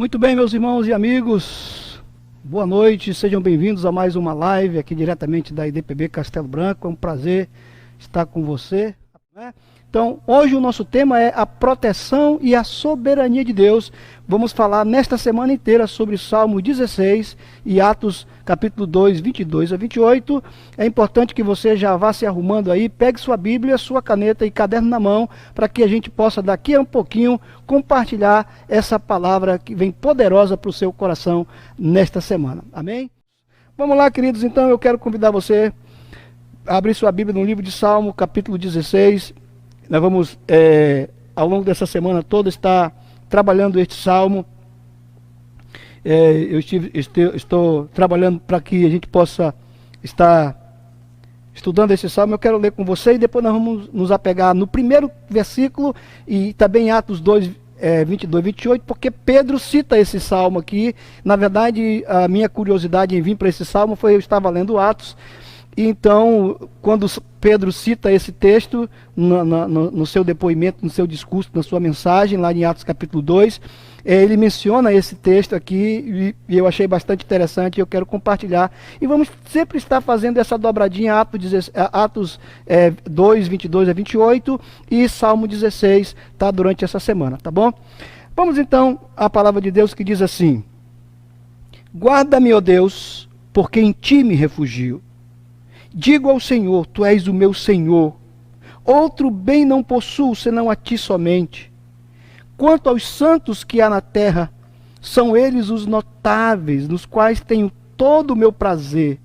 Muito bem, meus irmãos e amigos, boa noite, sejam bem-vindos a mais uma live aqui diretamente da IDPB Castelo Branco. É um prazer estar com você, né? Então, hoje o nosso tema é a proteção e a soberania de Deus. Vamos falar nesta semana inteira sobre Salmo 16 e Atos capítulo 2, 22 a 28. É importante que você já vá se arrumando aí, pegue sua Bíblia, sua caneta e caderno na mão, para que a gente possa daqui a um pouquinho compartilhar essa palavra que vem poderosa para o seu coração nesta semana. Amém? Vamos lá, queridos, então eu quero convidar você a abrir sua Bíblia no livro de Salmo, capítulo 16. Nós vamos, ao longo dessa semana toda, estar trabalhando este salmo. Estou trabalhando para que a gente possa estar estudando esse salmo. Eu quero ler com você e depois nós vamos nos apegar no primeiro versículo e também em Atos 2, 22, 28, porque Pedro cita esse salmo aqui. Na verdade, a minha curiosidade em vir para esse salmo foi eu estava lendo Atos. Então, quando Pedro cita esse texto no seu depoimento, no seu discurso, na sua mensagem, lá em Atos capítulo 2, ele menciona esse texto aqui e eu achei bastante interessante e eu quero compartilhar. E vamos sempre estar fazendo essa dobradinha, Atos 2, 22 a 28 e Salmo 16, tá, durante essa semana, tá bom? Vamos então à palavra de Deus que diz assim: Guarda-me, ó Deus, porque em ti me refugio. Digo ao Senhor, tu és o meu Senhor. Outro bem não possuo, senão a ti somente. Quanto aos santos que há na terra, são eles os notáveis, nos quais tenho todo o meu prazer.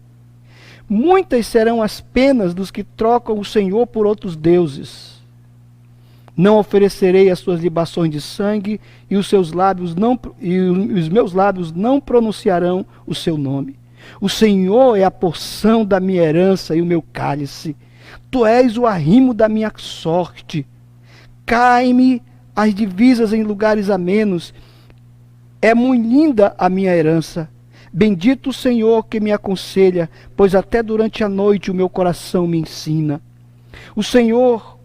Muitas serão as penas dos que trocam o Senhor por outros deuses. Não oferecerei as suas libações de sangue, e os meus lábios não pronunciarão o seu nome. O Senhor é a porção da minha herança e o meu cálice. Tu és o arrimo da minha sorte. Cai-me as divisas em lugares amenos. É muito linda a minha herança. Bendito o Senhor que me aconselha, pois até durante a noite o meu coração me ensina. O Senhor,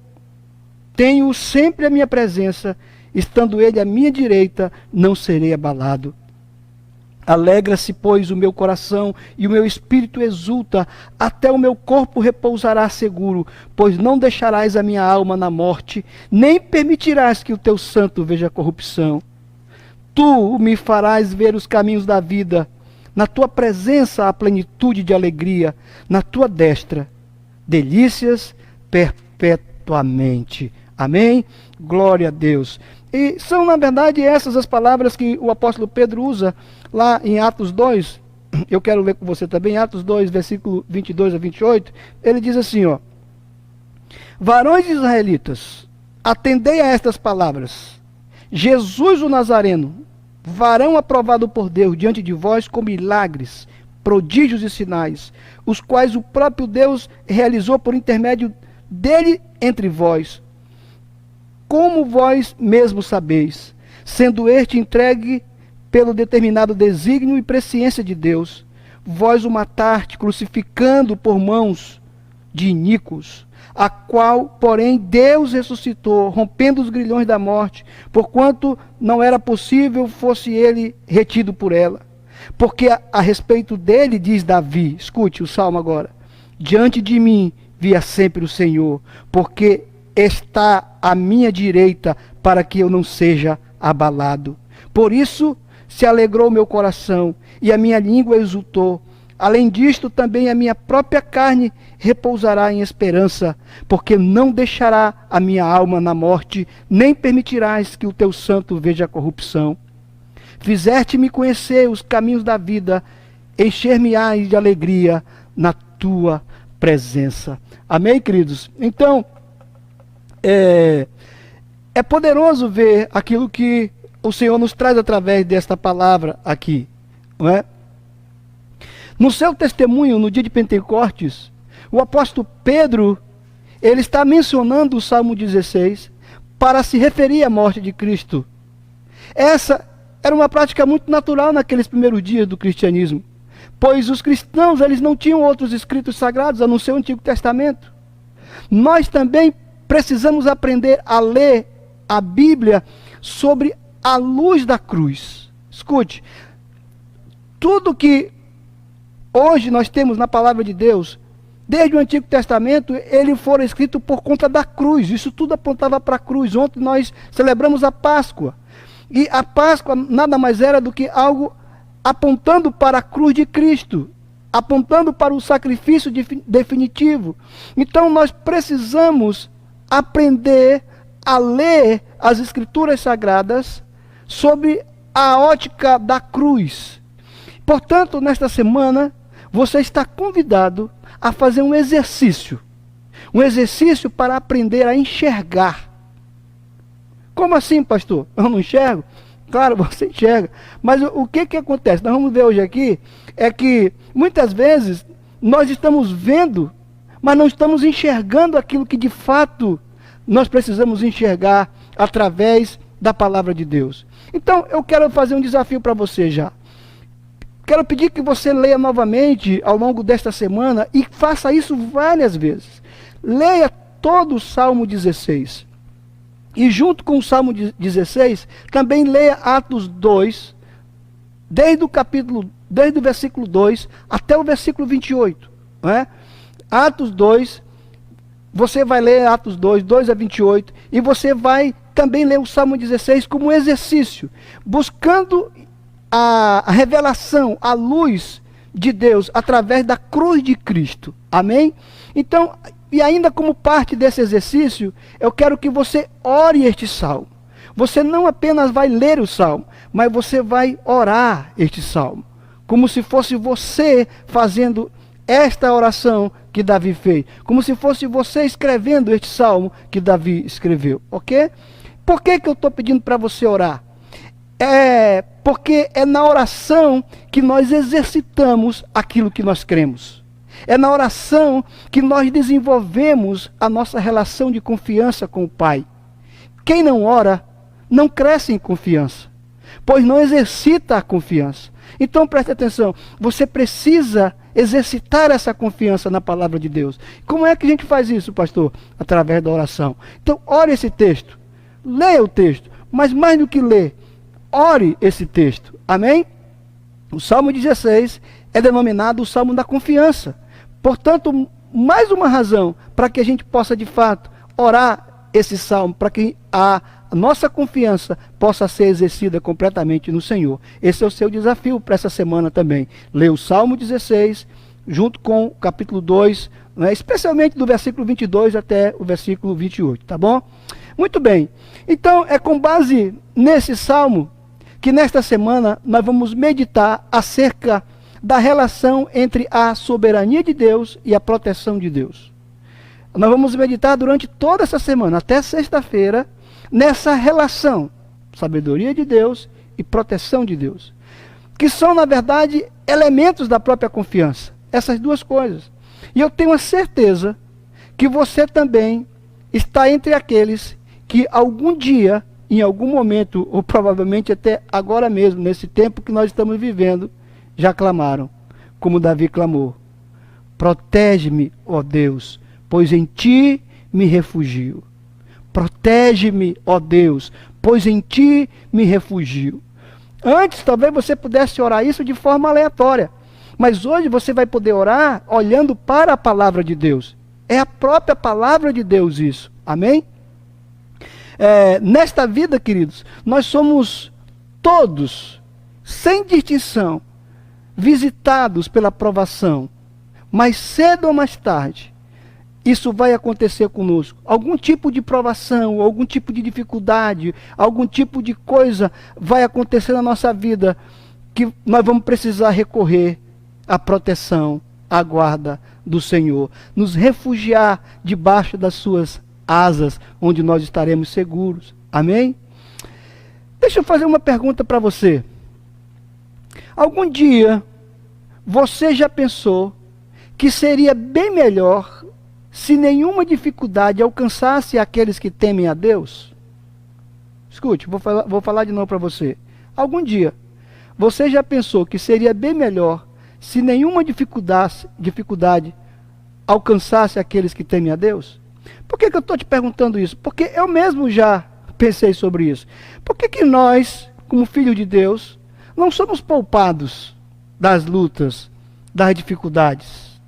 tenho sempre a minha presença, estando Ele à minha direita, não serei abalado. Alegra-se, pois, o meu coração e o meu espírito exulta, até o meu corpo repousará seguro, pois não deixarás a minha alma na morte, nem permitirás que o teu santo veja corrupção. Tu me farás ver os caminhos da vida, na tua presença há plenitude de alegria, na tua destra, delícias perpetuamente. Amém? Glória a Deus. E são, na verdade, essas as palavras que o apóstolo Pedro usa lá em Atos 2. Eu quero ler com você também, Atos 2, versículo 22 a 28. Ele diz assim, ó: Varões israelitas, atendei a estas palavras. Jesus o Nazareno, varão aprovado por Deus diante de vós com milagres, prodígios e sinais, os quais o próprio Deus realizou por intermédio dele entre vós, como vós mesmos sabeis, sendo este entregue pelo determinado desígnio e presciência de Deus, vós o mataste, crucificando por mãos de iníquos, a qual, porém, Deus ressuscitou, rompendo os grilhões da morte, porquanto não era possível fosse ele retido por ela. Porque a respeito dele, diz Davi, escute o salmo agora: diante de mim via sempre o Senhor, porque está à minha direita, para que eu não seja abalado. Por isso se alegrou meu coração, e a minha língua exultou. Além disto, também a minha própria carne repousará em esperança, porque não deixará a minha alma na morte, nem permitirás que o teu santo veja a corrupção. Fizeste-me conhecer os caminhos da vida, encher-me-ás de alegria na tua presença. Amém, queridos? Então, é poderoso ver aquilo que o Senhor nos traz através desta palavra aqui, não é? No seu testemunho, no dia de Pentecostes, o apóstolo Pedro, ele está mencionando o Salmo 16 para se referir à morte de Cristo. Essa era uma prática muito natural naqueles primeiros dias do cristianismo, pois os cristãos, eles não tinham outros escritos sagrados a não ser o Antigo Testamento. Nós também precisamos aprender a ler a Bíblia sobre a luz da cruz. Escute, tudo que hoje nós temos na palavra de Deus, desde o Antigo Testamento, ele foi escrito por conta da cruz. Isso tudo apontava para a cruz. Ontem nós celebramos a Páscoa. E a Páscoa nada mais era do que algo apontando para a cruz de Cristo, apontando para o sacrifício definitivo. Então nós precisamos aprender a ler as Escrituras Sagradas sob a ótica da cruz. Portanto, nesta semana, você está convidado a fazer um exercício para aprender a enxergar. Como assim, pastor? Eu não enxergo? Claro, você enxerga. Mas o que acontece? Nós vamos ver hoje aqui, é que muitas vezes nós estamos vendo, mas não estamos enxergando aquilo que de fato nós precisamos enxergar através da palavra de Deus. Então, eu quero fazer um desafio para você já. Quero pedir que você leia novamente ao longo desta semana e faça isso várias vezes. Leia todo o Salmo 16. E junto com o Salmo 16, também leia Atos 2, desde o versículo 2 até o versículo 28. Não é? Atos 2, você vai ler Atos 2, 2 a 28, e você vai também ler o Salmo 16 como um exercício, buscando a revelação, a luz de Deus através da cruz de Cristo. Amém? Então, e ainda como parte desse exercício, eu quero que você ore este salmo. Você não apenas vai ler o salmo, mas você vai orar este salmo, como se fosse você fazendo esta oração que Davi fez, como se fosse você escrevendo este salmo que Davi escreveu, ok? Por que eu estou pedindo para você orar? Porque é na oração que nós exercitamos aquilo que nós cremos. É na oração que nós desenvolvemos a nossa relação de confiança com o Pai. Quem não ora, não cresce em confiança, pois não exercita a confiança. Então preste atenção, você precisa exercitar essa confiança na palavra de Deus. Como é que a gente faz isso, pastor? Através da oração. Então ore esse texto, leia o texto, mas mais do que ler, ore esse texto. Amém? O Salmo 16 é denominado o Salmo da confiança. Portanto, mais uma razão para que a gente possa de fato orar esse salmo, para que a nossa confiança possa ser exercida completamente no Senhor. Esse é o seu desafio para essa semana também. Ler o Salmo 16, junto com o capítulo 2, né, especialmente do versículo 22 até o versículo 28, tá bom? Muito bem. Então, é com base nesse salmo que nesta semana nós vamos meditar acerca da relação entre a soberania de Deus e a proteção de Deus. Nós vamos meditar durante toda essa semana, até sexta-feira, nessa relação, sabedoria de Deus e proteção de Deus, que são, na verdade, elementos da própria confiança, essas duas coisas. E eu tenho a certeza que você também está entre aqueles que algum dia, em algum momento, ou provavelmente até agora mesmo, nesse tempo que nós estamos vivendo, já clamaram, como Davi clamou: protege-me, ó Deus, pois em ti me refugio. Protege-me, ó Deus, pois em ti me refugio. Antes, talvez você pudesse orar isso de forma aleatória, mas hoje você vai poder orar olhando para a palavra de Deus. É a própria palavra de Deus isso. Amém? Nesta vida, queridos, nós somos todos, sem distinção, visitados pela provação, mas cedo ou mais tarde, isso vai acontecer conosco. Algum tipo de provação, algum tipo de dificuldade, algum tipo de coisa vai acontecer na nossa vida, que nós vamos precisar recorrer à proteção, à guarda do Senhor, nos refugiar debaixo das suas asas, onde nós estaremos seguros. Amém? Deixa eu fazer uma pergunta para você. Algum dia, você já pensou que seria bem melhor se nenhuma dificuldade alcançasse aqueles que temem a Deus? Escute, vou falar de novo para você. Algum dia, você já pensou que seria bem melhor se nenhuma dificuldade alcançasse aqueles que temem a Deus? Por que eu estou te perguntando isso? Porque eu mesmo já pensei sobre isso. Por que nós, como filhos de Deus, não somos poupados das lutas, das dificuldades.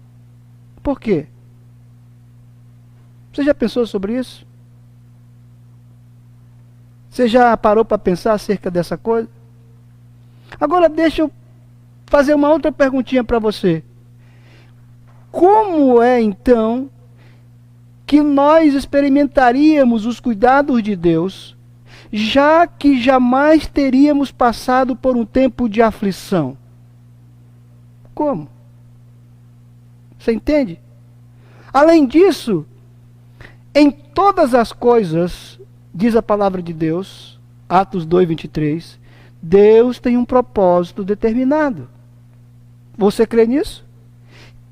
Por quê? Você já pensou sobre isso? Você já parou para pensar acerca dessa coisa? Agora deixa eu fazer uma outra perguntinha para você. Como é então que nós experimentaríamos os cuidados de Deus, já que jamais teríamos passado por um tempo de aflição? Como? Você entende? Além disso, em todas as coisas, diz a palavra de Deus, Atos 2:23, Deus tem um propósito determinado. Você crê nisso?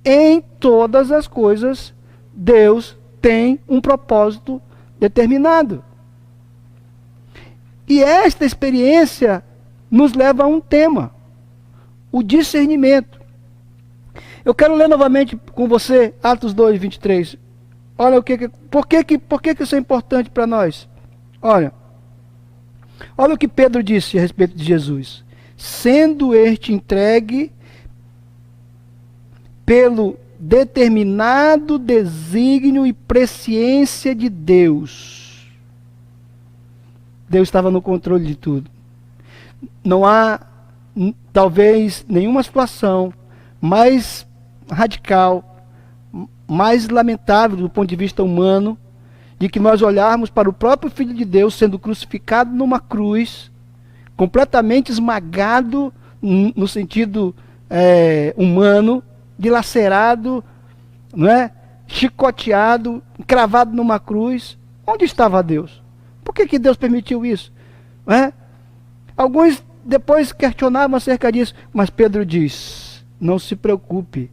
Em todas as coisas, Deus tem um propósito determinado. E esta experiência nos leva a um tema, o discernimento. Eu quero ler novamente com você Atos 2:23. Olha por que isso é importante para nós? Olha o que Pedro disse a respeito de Jesus. Sendo este entregue pelo determinado desígnio e presciência de Deus. Deus estava no controle de tudo. Não há, talvez, nenhuma situação mais radical, mais lamentável do ponto de vista humano, de que nós olharmos para o próprio Filho de Deus sendo crucificado numa cruz, completamente esmagado no sentido humano, dilacerado, não é? Chicoteado, cravado numa cruz. Onde estava Deus? Por que Deus permitiu isso? Não é? Alguns depois questionavam acerca disso, mas Pedro diz, não se preocupe,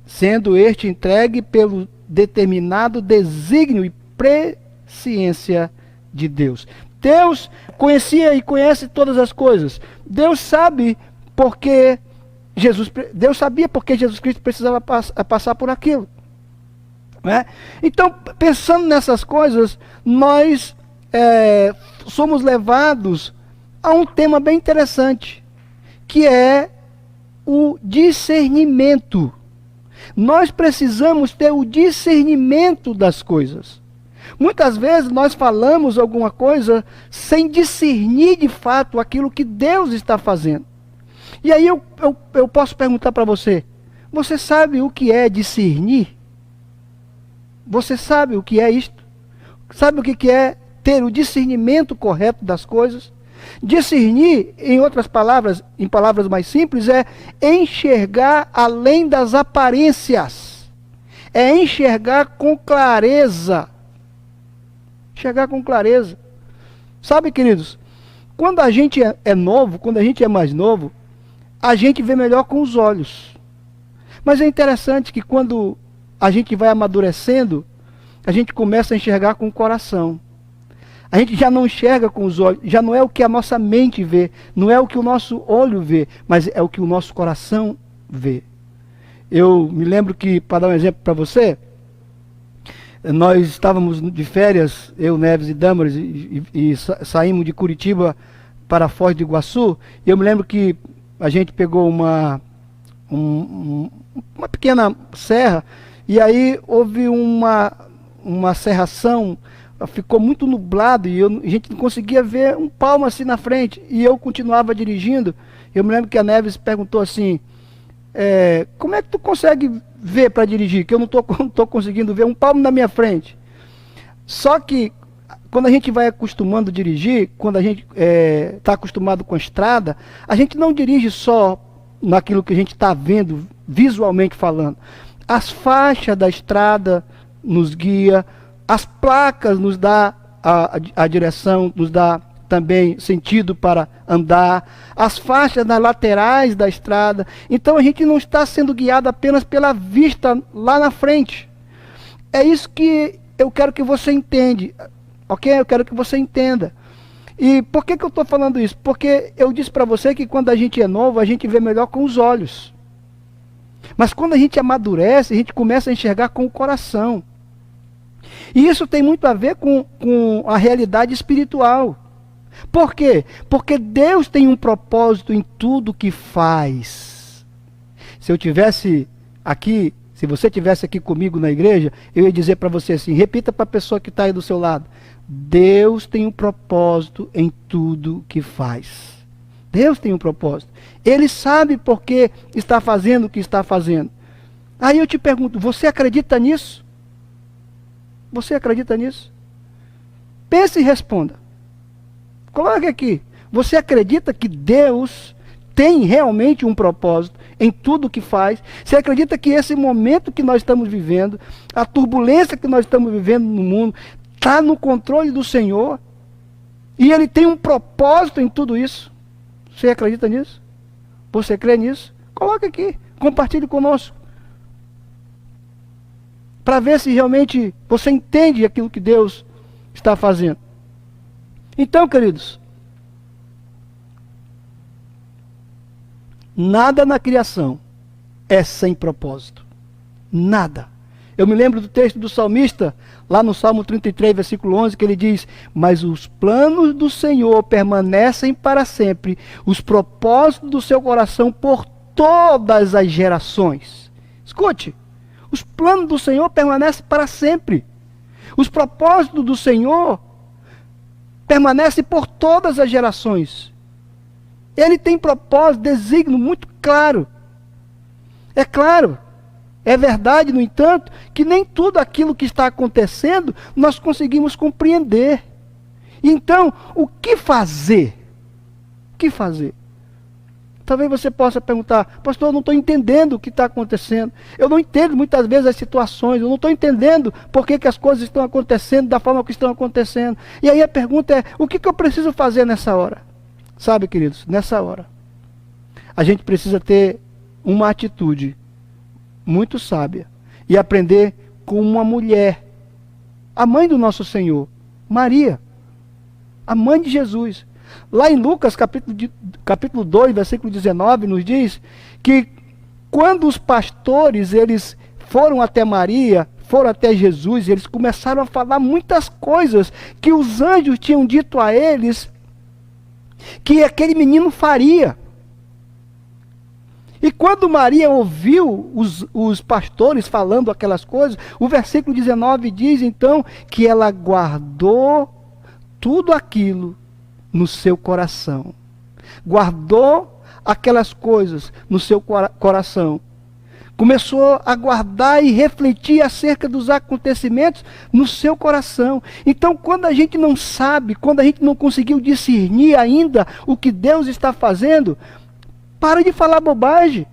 sendo este entregue pelo determinado desígnio e presciência de Deus. Deus conhecia e conhece todas as coisas. Deus sabe porque Deus sabia porque Jesus Cristo precisava passar por aquilo. Né? Então, pensando nessas coisas, nós somos levados a um tema bem interessante, que é o discernimento. Nós precisamos ter o discernimento das coisas. Muitas vezes nós falamos alguma coisa sem discernir de fato aquilo que Deus está fazendo. E aí eu posso perguntar para você, você sabe o que é discernir? Você sabe o que é isto? Sabe o que é ter o discernimento correto das coisas? Discernir, em outras palavras, em palavras mais simples, é enxergar além das aparências. É enxergar com clareza. Enxergar com clareza. Sabe, queridos, quando a gente é novo, quando a gente é mais novo, a gente vê melhor com os olhos. Mas é interessante que quando a gente vai amadurecendo, a gente começa a enxergar com o coração. A gente já não enxerga com os olhos, já não é o que a nossa mente vê, não é o que o nosso olho vê, mas é o que o nosso coração vê. Eu me lembro que, para dar um exemplo para você, nós estávamos de férias, eu, Neves e Damaris, e saímos de Curitiba para Foz do Iguaçu, e eu me lembro que a gente pegou uma pequena serra, e aí houve uma serração, ficou muito nublado, e a gente não conseguia ver um palmo assim na frente, e eu continuava dirigindo. Eu me lembro que a Neves perguntou assim, como é que tu consegue ver para dirigir, que eu não estou conseguindo ver um palmo na minha frente? Só que quando a gente vai acostumando a dirigir, quando a gente está acostumado com a estrada, a gente não dirige só naquilo que a gente está vendo, visualmente falando. As faixas da estrada nos guia, as placas nos dá a direção, nos dá também sentido para andar, as faixas nas laterais da estrada. Então a gente não está sendo guiado apenas pela vista lá na frente. É isso que eu quero que você entenda. Ok? Eu quero que você entenda. E por que eu estou falando isso? Porque eu disse para você que quando a gente é novo, a gente vê melhor com os olhos. Mas quando a gente amadurece, a gente começa a enxergar com o coração. E isso tem muito a ver com a realidade espiritual. Por quê? Porque Deus tem um propósito em tudo que faz. Se eu tivesse aqui, se você tivesse aqui comigo na igreja, eu ia dizer para você assim, repita para a pessoa que está aí do seu lado. Deus tem um propósito em tudo que faz. Deus tem um propósito. Ele sabe por que está fazendo o que está fazendo. Aí eu te pergunto, você acredita nisso? Você acredita nisso? Pense e responda. Coloque aqui. Você acredita que Deus tem realmente um propósito em tudo o que faz? Você acredita que esse momento que nós estamos vivendo, a turbulência que nós estamos vivendo no mundo, está no controle do Senhor? E Ele tem um propósito em tudo isso? Você acredita nisso? Você crê nisso? Coloque aqui. Compartilhe conosco. Para ver se realmente você entende aquilo que Deus está fazendo. Então, queridos, nada na criação é sem propósito. Nada. Eu me lembro do texto do salmista, lá no Salmo 33, versículo 11, que ele diz: mas os planos do Senhor permanecem para sempre, os propósitos do seu coração por todas as gerações. Escute, os planos do Senhor permanecem para sempre. Os propósitos do Senhor permanecem por todas as gerações. Ele tem propósito, desígnio muito claro. É claro, é verdade, no entanto, que nem tudo aquilo que está acontecendo nós conseguimos compreender. Então, o que fazer? O que fazer? Talvez você possa perguntar: pastor, eu não estou entendendo o que está acontecendo. Eu não entendo muitas vezes as situações. Eu não estou entendendo por que as coisas estão acontecendo da forma que estão acontecendo. E aí a pergunta é: o que eu preciso fazer nessa hora? Sabe, queridos, nessa hora, a gente precisa ter uma atitude muito sábia e aprender com uma mulher, a mãe do nosso Senhor, Maria, a mãe de Jesus. Lá em Lucas, capítulo 2, versículo 19, nos diz que quando os pastores, eles foram até Maria, foram até Jesus, eles começaram a falar muitas coisas que os anjos tinham dito a eles que aquele menino faria. E quando Maria ouviu os pastores falando aquelas coisas, o versículo 19 diz então que ela guardou tudo aquilo no seu coração. Guardou aquelas coisas no seu coração. Começou a guardar e refletir acerca dos acontecimentos no seu coração. Então, quando a gente não sabe, quando a gente não conseguiu discernir ainda o que Deus está fazendo, para de falar bobagem.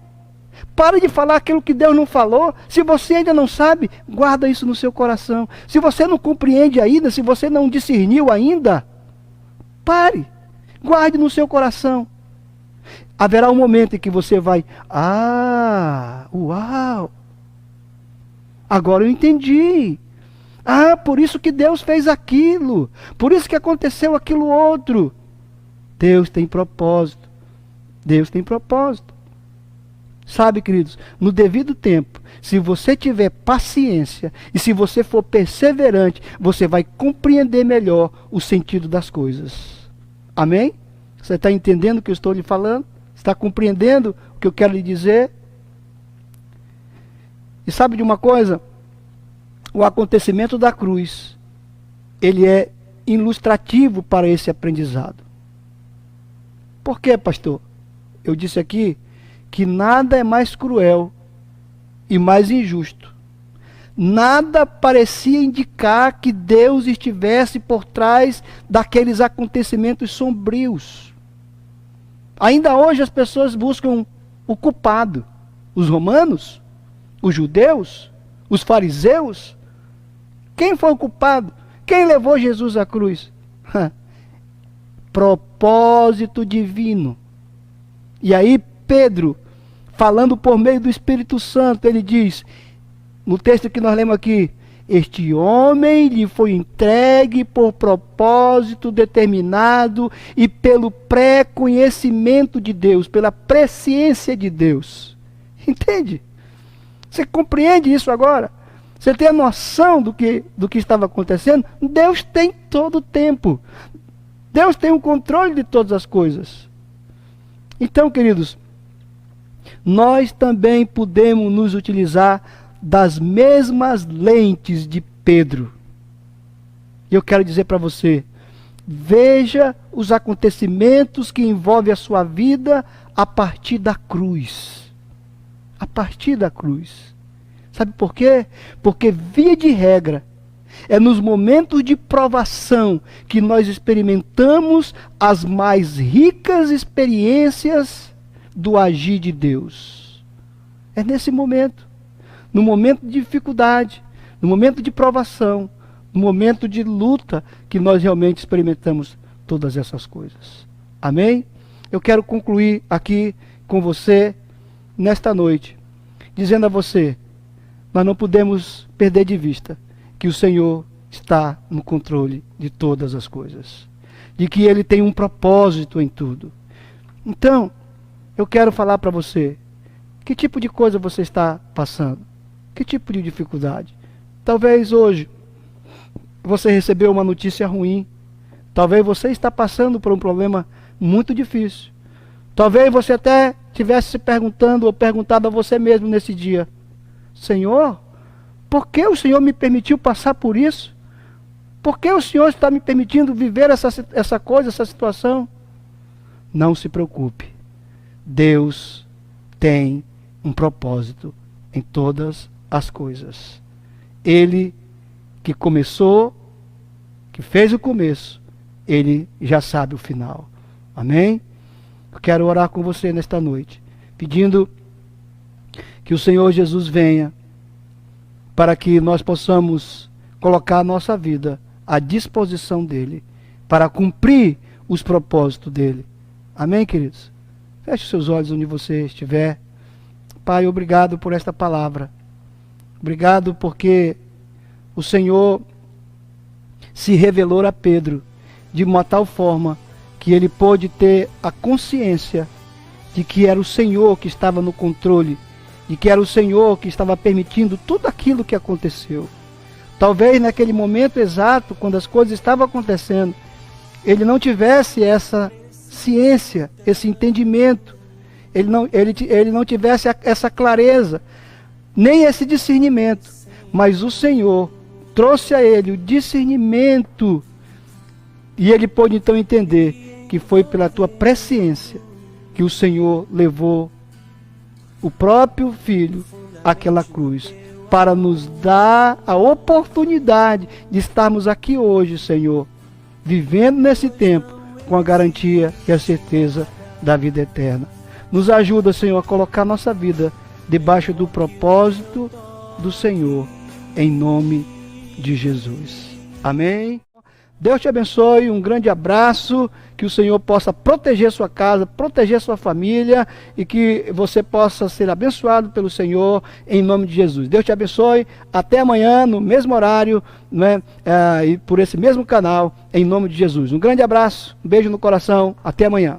Para de falar aquilo que Deus não falou. Se você ainda não sabe, guarda isso no seu coração. Se você não compreende ainda, se você não discerniu ainda, pare. Guarde no seu coração. Haverá um momento em que você vai: uau! Agora eu entendi. Por isso que Deus fez aquilo. Por isso que aconteceu aquilo outro. Deus tem propósito. Deus tem propósito. Sabe, queridos, no devido tempo, se você tiver paciência e se você for perseverante, você vai compreender melhor o sentido das coisas. Amém? Você está entendendo o que eu estou lhe falando? Está compreendendo o que eu quero lhe dizer? E sabe de uma coisa? O acontecimento da cruz, ele é ilustrativo para esse aprendizado. Por quê, pastor? Eu disse aqui que nada é mais cruel e mais injusto. Nada parecia indicar que Deus estivesse por trás daqueles acontecimentos sombrios. Ainda hoje as pessoas buscam o culpado. Os romanos, os judeus, os fariseus. Quem foi o culpado? Quem levou Jesus à cruz? Propósito divino. E aí Pedro, falando por meio do Espírito Santo, ele diz, no texto que nós lemos aqui: este homem lhe foi entregue por propósito determinado e pelo pré-conhecimento de Deus, pela presciência de Deus. Entende? Você compreende isso agora? Você tem a noção do que estava acontecendo? Deus tem todo o tempo. Deus tem o controle de todas as coisas. Então, queridos, nós também podemos nos utilizar das mesmas lentes de Pedro. E eu quero dizer para você, veja os acontecimentos que envolvem a sua vida a partir da cruz. A partir da cruz. Sabe por quê? Porque, via de regra, é nos momentos de provação que nós experimentamos as mais ricas experiências do agir de Deus. É nesse momento, no momento de dificuldade, no momento de provação, no momento de luta, que nós realmente experimentamos todas essas coisas. Amém? Eu quero concluir aqui com você, nesta noite, dizendo a você, nós não podemos perder de vista que o Senhor está no controle de todas as coisas. De que Ele tem um propósito em tudo. Então, eu quero falar para você, que tipo de coisa você está passando? Que tipo de dificuldade? Talvez hoje você recebeu uma notícia ruim. Talvez você está passando por um problema muito difícil. Talvez você até estivesse se perguntando ou perguntado a você mesmo nesse dia, Senhor, por que o Senhor me permitiu passar por isso? Por que o Senhor está me permitindo viver essa coisa, essa situação? Não se preocupe. Deus tem um propósito em todas as coisas. Ele que começou, que fez o começo, Ele já sabe o final. Amém? Eu quero orar com você nesta noite, pedindo que o Senhor Jesus venha para que nós possamos colocar a nossa vida à disposição dEle, para cumprir os propósitos dEle. Amém, queridos? Feche seus olhos onde você estiver. Pai, obrigado por esta palavra. Obrigado porque o Senhor se revelou a Pedro de uma tal forma que ele pôde ter a consciência de que era o Senhor que estava no controle, de que era o Senhor que estava permitindo tudo aquilo que aconteceu. Talvez naquele momento exato, quando as coisas estavam acontecendo, ele não tivesse essa ciência, esse entendimento, ele não tivesse essa clareza, nem esse discernimento, mas o Senhor trouxe a ele o discernimento, e ele pôde então entender que foi pela tua presciência que o Senhor levou o próprio Filho àquela cruz, para nos dar a oportunidade de estarmos aqui hoje, Senhor, vivendo nesse tempo com a garantia e a certeza da vida eterna. Nos ajuda, Senhor, a colocar nossa vida debaixo do propósito do Senhor, em nome de Jesus. Amém? Deus te abençoe, um grande abraço, que o Senhor possa proteger sua casa, proteger sua família e que você possa ser abençoado pelo Senhor em nome de Jesus. Deus te abençoe, até amanhã no mesmo horário, né, e por esse mesmo canal, em nome de Jesus. Um grande abraço, um beijo no coração, até amanhã.